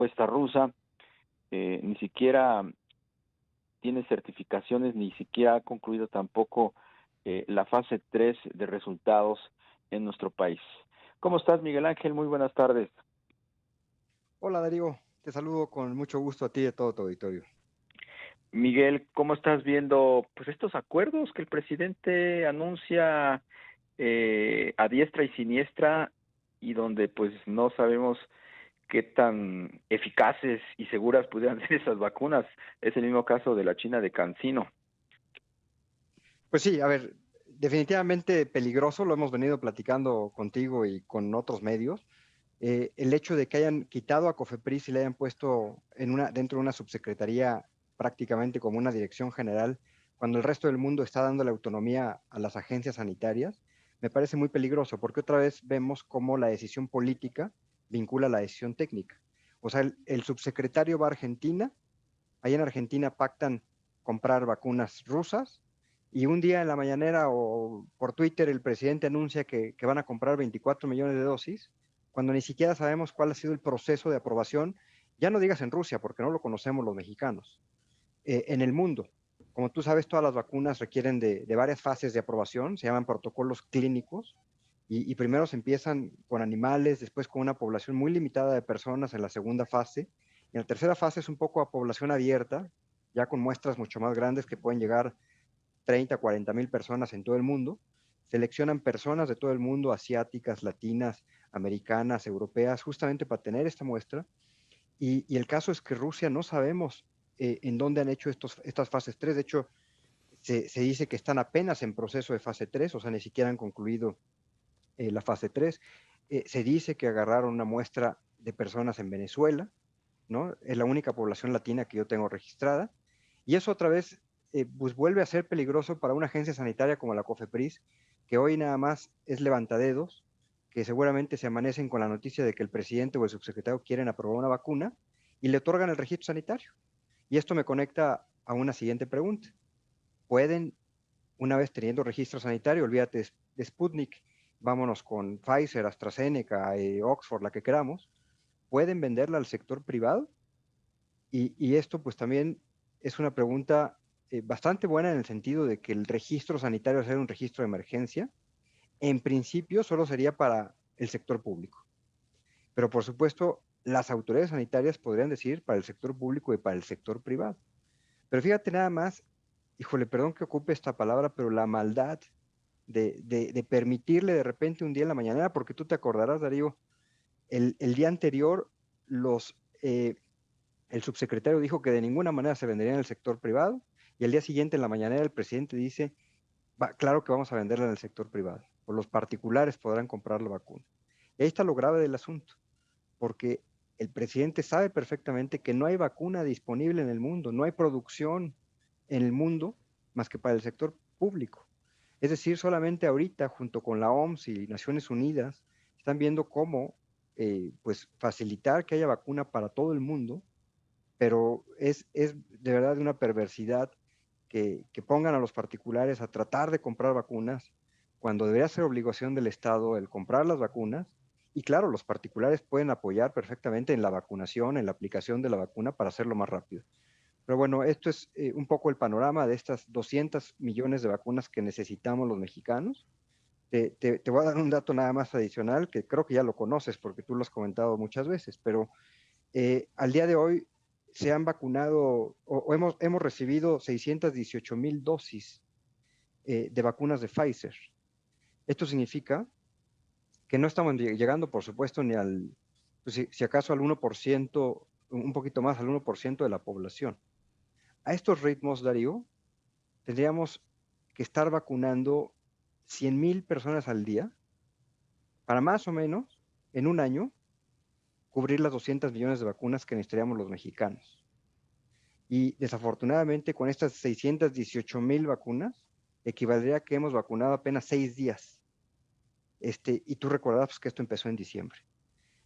propuesta rusa, ni siquiera tiene certificaciones, ni siquiera ha concluido tampoco la fase 3 de resultados en nuestro país. ¿Cómo estás, Miguel Ángel? Muy buenas tardes. Hola Darío, te saludo con mucho gusto a ti y a todo tu auditorio. Miguel, ¿cómo estás viendo pues estos acuerdos que el presidente anuncia a diestra y siniestra y donde pues no sabemos qué tan eficaces y seguras pudieran ser esas vacunas? Es el mismo caso de la China de CanSino. Pues sí, a ver, definitivamente peligroso, lo hemos venido platicando contigo y con otros medios. El hecho de que hayan quitado a COFEPRIS y le hayan puesto dentro de una subsecretaría prácticamente como una dirección general, cuando el resto del mundo está dando la autonomía a las agencias sanitarias, me parece muy peligroso, porque otra vez vemos cómo la decisión política vincula la decisión técnica. O sea, el subsecretario va a Argentina. Ahí en Argentina pactan comprar vacunas rusas y un día en la mañanera o por Twitter el presidente anuncia que van a comprar 24 millones de dosis, cuando ni siquiera sabemos cuál ha sido el proceso de aprobación, ya no digas en Rusia, porque no lo conocemos los mexicanos, en el mundo. Como tú sabes, todas las vacunas requieren de varias fases de aprobación, se llaman protocolos clínicos, y primero se empiezan con animales, después con una población muy limitada de personas en la segunda fase, y en la tercera fase es un poco a población abierta, ya con muestras mucho más grandes que pueden llegar 30, 40 mil personas en todo el mundo. Seleccionan personas de todo el mundo, asiáticas, latinas, americanas, europeas, justamente para tener esta muestra. Y el caso es que Rusia no sabemos en dónde han hecho estas fases 3. De hecho, se dice que están apenas en proceso de fase 3, o sea, ni siquiera han concluido la fase 3. Se dice que agarraron una muestra de personas en Venezuela, ¿no? Es la única población latina que yo tengo registrada. Y eso otra vez pues vuelve a ser peligroso para una agencia sanitaria como la COFEPRIS, que hoy nada más es levantadedos, que seguramente se amanecen con la noticia de que el presidente o el subsecretario quieren aprobar una vacuna y le otorgan el registro sanitario. Y esto me conecta a una siguiente pregunta. ¿Pueden, una vez teniendo registro sanitario, olvídate de Sputnik, vámonos con Pfizer, AstraZeneca, Oxford, la que queramos, pueden venderla al sector privado? Y esto pues también es una pregunta bastante buena en el sentido de que el registro sanitario, al ser un registro de emergencia, en principio solo sería para el sector público. Pero por supuesto, las autoridades sanitarias podrían decir para el sector público y para el sector privado. Pero fíjate nada más, híjole, perdón que ocupe esta palabra, pero la maldad de permitirle de repente un día en la mañana, porque tú te acordarás, Darío, el día anterior los, el subsecretario dijo que de ninguna manera se vendería en el sector privado y al día siguiente en la mañanera el presidente dice, claro que vamos a venderla en el sector privado, o los particulares podrán comprar la vacuna. Y ahí está lo grave del asunto, porque el presidente sabe perfectamente que no hay vacuna disponible en el mundo, no hay producción en el mundo más que para el sector público. Es decir, solamente ahorita, junto con la OMS y Naciones Unidas, están viendo cómo pues facilitar que haya vacuna para todo el mundo, pero es de verdad de una perversidad que pongan a los particulares a tratar de comprar vacunas cuando debería ser obligación del Estado el comprar las vacunas. Y claro, los particulares pueden apoyar perfectamente en la vacunación, en la aplicación de la vacuna para hacerlo más rápido. Pero bueno, esto es un poco el panorama de estas 200 millones de vacunas que necesitamos los mexicanos. Te voy a dar un dato nada más adicional que creo que ya lo conoces porque tú lo has comentado muchas veces, pero al día de hoy se han vacunado o hemos recibido 618,000 dosis de vacunas de Pfizer. Esto significa que no estamos llegando, por supuesto, ni al, pues, si acaso al 1%, un poquito más al 1% de la población. A estos ritmos, Darío, tendríamos que estar vacunando 100,000 personas al día para más o menos en un año cubrir las 200 millones de vacunas que necesitaríamos los mexicanos. Y desafortunadamente con estas 618,000 vacunas, equivaldría a que hemos vacunado apenas 6 días. Y tú recordarás pues, que esto empezó en diciembre.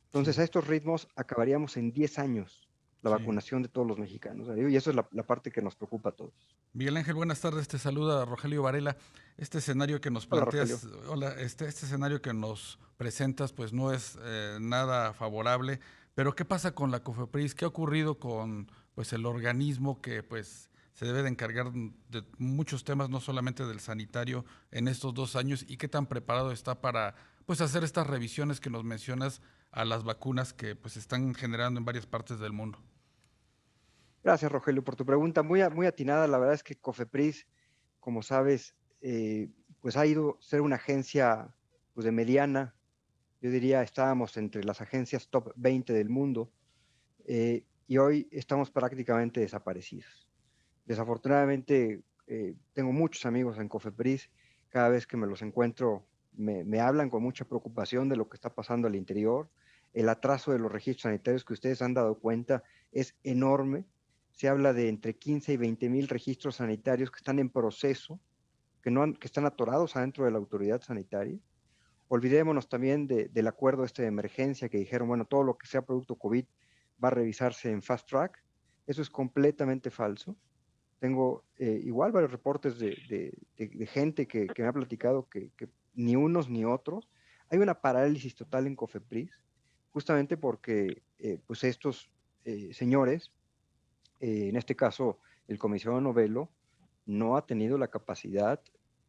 Entonces, Sí, a estos ritmos acabaríamos en 10 años la sí. vacunación de todos los mexicanos. ¿Verdad? Y eso es la parte que nos preocupa a todos. Miguel Ángel, buenas tardes. Te saluda Rogelio Varela. Este escenario que nos Hola, Rogelio. planteas, hola, este escenario que nos presentas, pues no es nada favorable Pero ¿qué pasa con la COFEPRIS? ¿Qué ha ocurrido con pues el organismo que pues se debe de encargar de muchos temas, no solamente del sanitario, en estos 2 años? ¿Y qué tan preparado está para pues hacer estas revisiones que nos mencionas a las vacunas que pues están generando en varias partes del mundo? Gracias, Rogelio, por tu pregunta. Muy atinada. La verdad es que COFEPRIS, como sabes, pues ha ido a ser una agencia pues, de mediana. Yo diría, estábamos entre las agencias top 20 del mundo, y hoy estamos prácticamente desaparecidos. Desafortunadamente, tengo muchos amigos en COFEPRIS. Cada vez que me los encuentro, me hablan con mucha preocupación de lo que está pasando al interior. El atraso de los registros sanitarios que ustedes han dado cuenta es enorme. Se habla de entre 15 y 20 mil registros sanitarios que están en proceso, que están atorados adentro de la autoridad sanitaria. Olvidémonos también del acuerdo de emergencia que dijeron, bueno, todo lo que sea producto COVID va a revisarse en fast track. Eso es completamente falso. Tengo igual varios reportes de gente que me ha platicado que ni unos ni otros. Hay una parálisis total en COFEPRIS, justamente porque pues estos señores, en este caso el comisionado Novelo, no ha tenido la capacidad,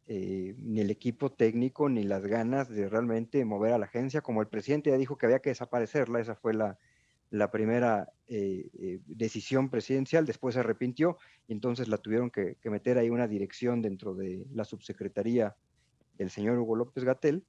ni el equipo técnico, ni las ganas de realmente mover a la agencia, como el presidente ya dijo que había que desaparecerla. Esa fue la primera decisión presidencial. Después se arrepintió y entonces la tuvieron que meter ahí una dirección dentro de la subsecretaría del señor Hugo López Gatell.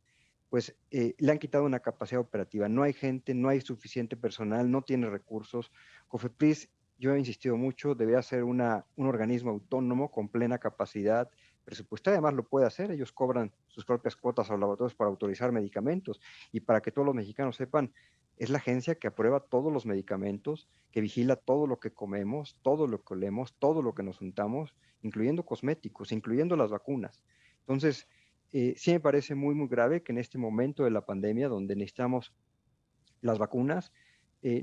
Pues le han quitado una capacidad operativa. No hay gente, no hay suficiente personal, no tiene recursos. COFEPRIS, yo he insistido mucho, debería ser un organismo autónomo con plena capacidad presupuestaria. Además lo puede hacer, ellos cobran sus propias cuotas a los laboratorios para autorizar medicamentos. Y para que todos los mexicanos sepan, es la agencia que aprueba todos los medicamentos, que vigila todo lo que comemos, todo lo que olemos, todo lo que nos untamos, incluyendo cosméticos, incluyendo las vacunas. Entonces, sí me parece muy grave que en este momento de la pandemia, donde necesitamos las vacunas,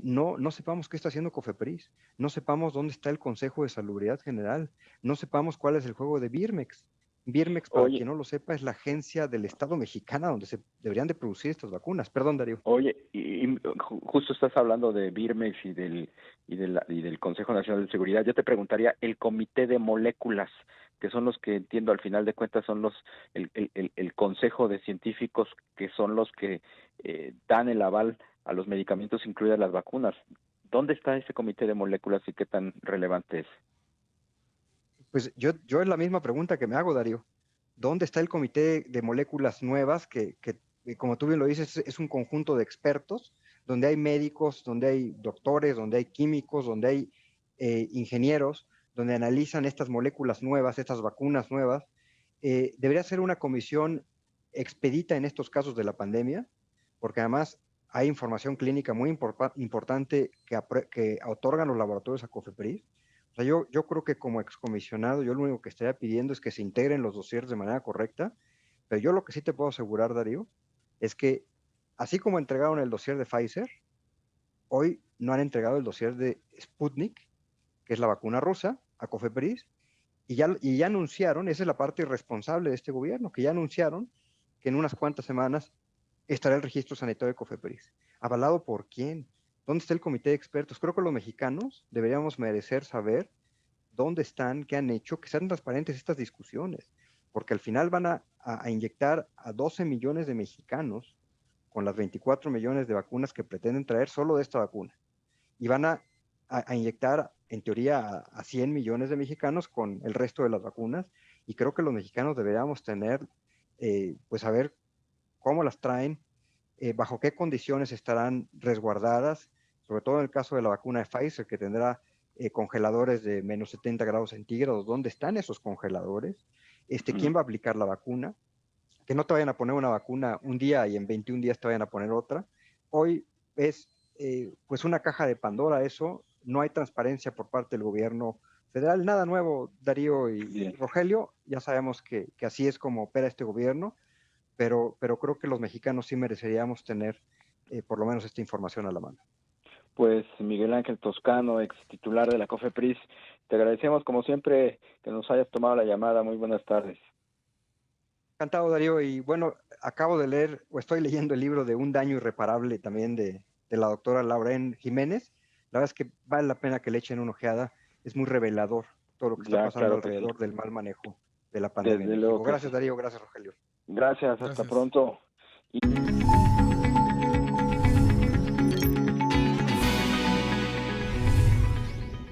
no sepamos qué está haciendo COFEPRIS, no sepamos dónde está el Consejo de Salubridad General, no sepamos cuál es el juego de Birmex. Birmex, para Oye, quien no lo sepa, es la agencia del Estado mexicana donde se deberían de producir estas vacunas. Perdón, Darío. Oye, justo estás hablando de Birmex y del Consejo Nacional de Seguridad. Yo te preguntaría, el Comité de Moléculas, que son los que entiendo al final de cuentas son el consejo de científicos que son los que dan el aval a los medicamentos, incluidas las vacunas. ¿Dónde está ese Comité de Moléculas y qué tan relevante es? Pues yo es la misma pregunta que me hago, Darío. ¿Dónde está el comité de moléculas nuevas como tú bien lo dices, es un conjunto de expertos, donde hay médicos, donde hay doctores, donde hay químicos, donde hay ingenieros, donde analizan estas moléculas nuevas, estas vacunas nuevas? Debería ser una comisión expedita en estos casos de la pandemia, porque además hay información clínica muy importante que otorgan los laboratorios a COFEPRIS. O sea, yo creo que como excomisionado, yo lo único que estaría pidiendo es que se integren los dossiers de manera correcta, pero yo lo que sí te puedo asegurar, Darío, es que así como entregaron el dossier de Pfizer, hoy no han entregado el dossier de Sputnik, que es la vacuna rusa, a COFEPRIS, y ya anunciaron, esa es la parte irresponsable de este gobierno, que ya anunciaron que en unas cuantas semanas estará el registro sanitario de COFEPRIS. ¿Avalado por quién? ¿Dónde está el comité de expertos? Creo que los mexicanos deberíamos merecer saber dónde están, qué han hecho, que sean transparentes estas discusiones, porque al final van a inyectar a 12 millones de mexicanos con las 24 millones de vacunas que pretenden traer solo de esta vacuna. Y van a inyectar, en teoría, a 100 millones de mexicanos con el resto de las vacunas. Y creo que los mexicanos deberíamos tener, pues, saber cómo las traen, bajo qué condiciones estarán resguardadas, sobre todo en el caso de la vacuna de Pfizer, que tendrá congeladores de menos 70 grados centígrados. ¿Dónde están esos congeladores? ¿Quién va a aplicar la vacuna? Que no te vayan a poner una vacuna un día y en 21 días te vayan a poner otra. Hoy es pues una caja de Pandora eso, no hay transparencia por parte del gobierno federal, nada nuevo, Darío y Bien. Rogelio, ya sabemos que así es como opera este gobierno, pero creo que los mexicanos sí mereceríamos tener por lo menos esta información a la mano. Pues Miguel Ángel Toscano, ex titular de la COFEPRIS, te agradecemos como siempre que nos hayas tomado la llamada. Muy buenas tardes. Encantado, Darío, y bueno, acabo de leer, o estoy leyendo el libro de Un daño irreparable también de la doctora Lauren Jiménez. La verdad es que vale la pena que le echen una ojeada, es muy revelador todo lo que está pasando claro que alrededor sí. del mal manejo de la pandemia en Desde México. luego que Gracias, sí. Darío, gracias, Rogelio. Gracias, hasta Gracias. pronto.